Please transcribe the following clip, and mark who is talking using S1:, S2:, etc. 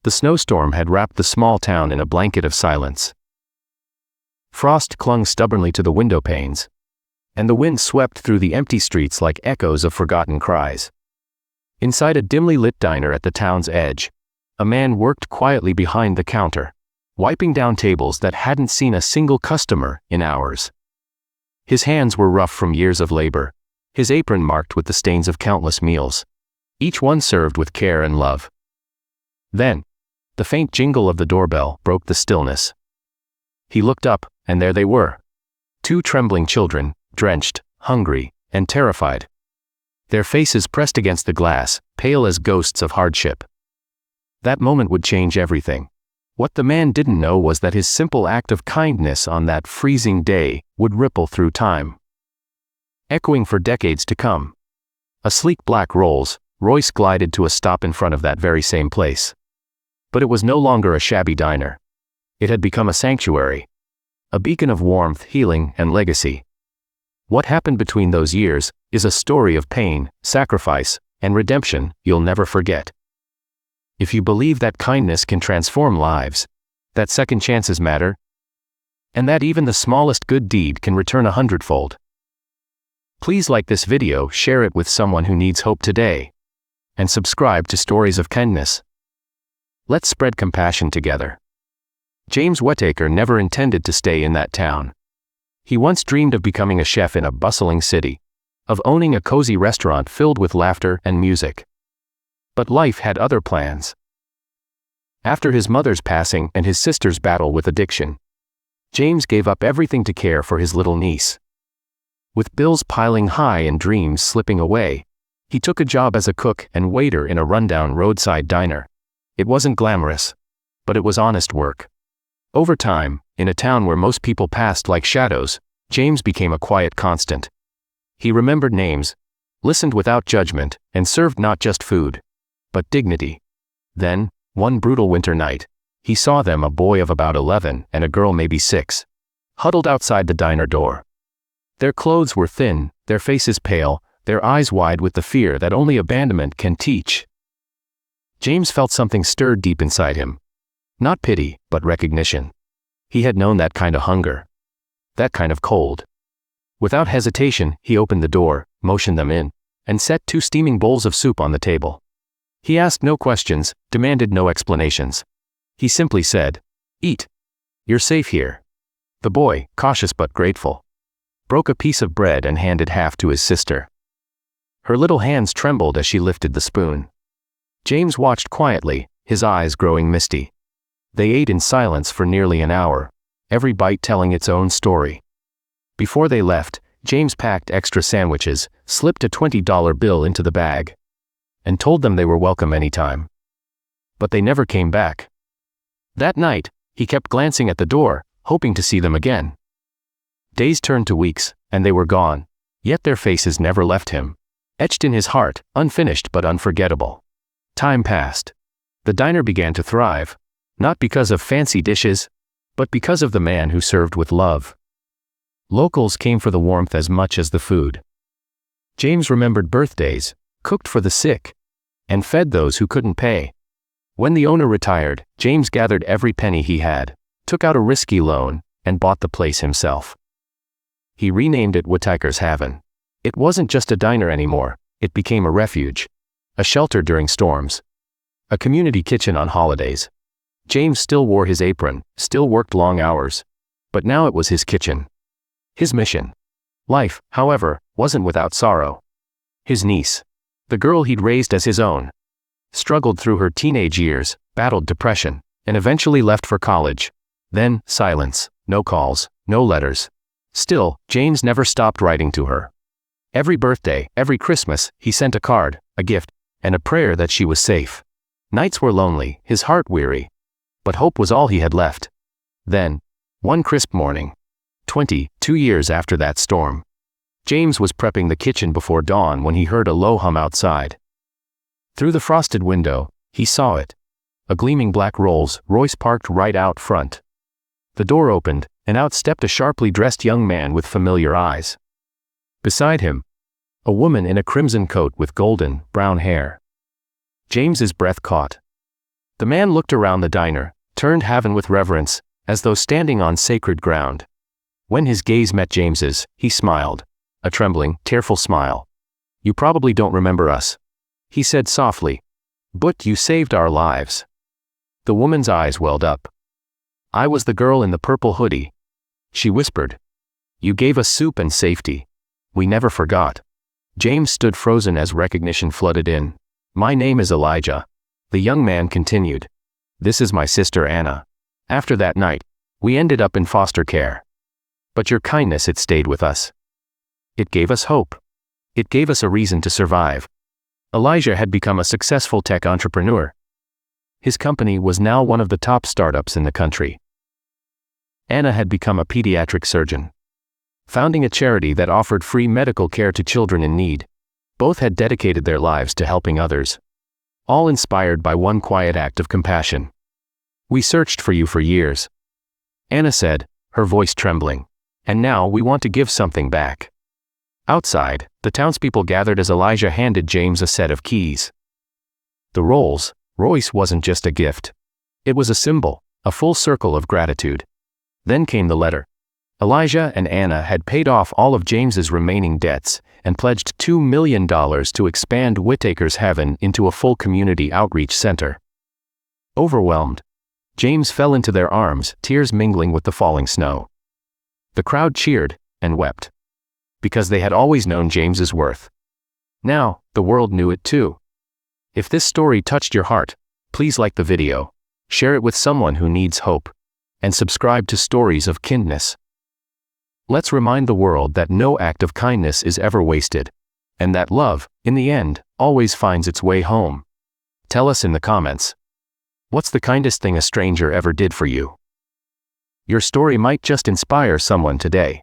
S1: The snowstorm had wrapped the small town in a blanket of silence. Frost clung stubbornly to the window panes, and the wind swept through the empty streets like echoes of forgotten cries. Inside a dimly lit diner at the town's edge, a man worked quietly behind the counter, wiping down tables that hadn't seen a single customer in hours. His hands were rough from years of labor, his apron marked with the stains of countless meals, each one served with care and love. Then, the faint jingle of the doorbell broke the stillness. He looked up, and there they were. 2 trembling children, drenched, hungry, and terrified. Their faces pressed against the glass, pale as ghosts of hardship. That moment would change everything. What the man didn't know was that his simple act of kindness on that freezing day would ripple through time, echoing for decades to come. A sleek black Rolls-Royce glided to a stop in front of that very same place. But it was no longer a shabby diner. It had become a sanctuary, a beacon of warmth, healing, and legacy. What happened between those years is a story of pain, sacrifice, and redemption you'll never forget. If you believe that kindness can transform lives, that second chances matter, and that even the smallest good deed can return 100-fold. Please like this video, share it with someone who needs hope today, and subscribe to Stories of Kindness. Let's spread compassion together. James Whitaker never intended to stay in that town. He once dreamed of becoming a chef in a bustling city, of owning a cozy restaurant filled with laughter and music. But life had other plans. After his mother's passing and his sister's battle with addiction, James gave up everything to care for his little niece. With bills piling high and dreams slipping away, he took a job as a cook and waiter in a rundown roadside diner. It wasn't glamorous, but it was honest work. Over time, in a town where most people passed like shadows, James became a quiet constant. He remembered names, listened without judgment, and served not just food, but dignity. Then, one brutal winter night, he saw them, a boy of about 11 and a girl maybe 6, huddled outside the diner door. Their clothes were thin, their faces pale, their eyes wide with the fear that only abandonment can teach. James felt something stirred deep inside him. Not pity, but recognition. He had known that kind of hunger, that kind of cold. Without hesitation, he opened the door, motioned them in, and set 2 steaming bowls of soup on the table. He asked no questions, demanded no explanations. He simply said, "Eat. You're safe here." The boy, cautious but grateful, broke a piece of bread and handed half to his sister. Her little hands trembled as she lifted the spoon. James watched quietly, his eyes growing misty. They ate in silence for nearly an hour, every bite telling its own story. Before they left, James packed extra sandwiches, slipped a $20 bill into the bag, and told them they were welcome anytime. But they never came back. That night, he kept glancing at the door, hoping to see them again. Days turned to weeks, and they were gone, yet their faces never left him, etched in his heart, unfinished but unforgettable. Time passed. The diner began to thrive, not because of fancy dishes, but because of the man who served with love. Locals came for the warmth as much as the food. James remembered birthdays, cooked for the sick, and fed those who couldn't pay. When the owner retired, James gathered every penny he had, took out a risky loan, and bought the place himself. He renamed it Whitaker's Haven. It wasn't just a diner anymore, it became a refuge, a shelter during storms, a community kitchen on holidays. James still wore his apron, still worked long hours, but now it was his kitchen, his mission. Life, however, wasn't without sorrow. His niece, the girl he'd raised as his own, struggled through her teenage years, battled depression, and eventually left for college. Then, silence, no calls, no letters. Still, James never stopped writing to her. Every birthday, every Christmas, he sent a card, a gift, and a prayer that she was safe. Nights were lonely, his heart weary, but hope was all he had left. Then, one crisp morning, 22 years after that storm, James was prepping the kitchen before dawn when he heard a low hum outside. Through the frosted window, he saw it, a gleaming black Rolls-Royce parked right out front. The door opened, and out stepped a sharply dressed young man with familiar eyes. Beside him, a woman in a crimson coat with golden, brown hair. James's breath caught. The man looked around the diner, turned heaven with reverence, as though standing on sacred ground. When his gaze met James's, he smiled, a trembling, tearful smile. "You probably don't remember us," he said softly, "but you saved our lives." The woman's eyes welled up. "I was the girl in the purple hoodie," she whispered. "You gave us soup and safety. We never forgot." James stood frozen as recognition flooded in. "My name is Elijah," the young man continued. "This is my sister Anna. After that night, we ended up in foster care. But your kindness, it stayed with us. It gave us hope. It gave us a reason to survive." Elijah had become a successful tech entrepreneur. His company was now one of the top startups in the country. Anna had become a pediatric surgeon, founding a charity that offered free medical care to children in need. Both had dedicated their lives to helping others, all inspired by one quiet act of compassion. "We searched for you for years," Anna said, her voice trembling, "and now we want to give something back." Outside, the townspeople gathered as Elijah handed James a set of keys. The Rolls-Royce wasn't just a gift. It was a symbol, a full circle of gratitude. Then came the letter. Elijah and Anna had paid off all of James's remaining debts and pledged $2 million to expand Whitaker's Heaven into a full community outreach center. Overwhelmed, James fell into their arms, tears mingling with the falling snow. The crowd cheered and wept, because they had always known James's worth. Now, the world knew it too. If this story touched your heart, please like the video, share it with someone who needs hope, and subscribe to Stories of Kindness. Let's remind the world that no act of kindness is ever wasted, and that love, in the end, always finds its way home. Tell us in the comments, what's the kindest thing a stranger ever did for you? Your story might just inspire someone today.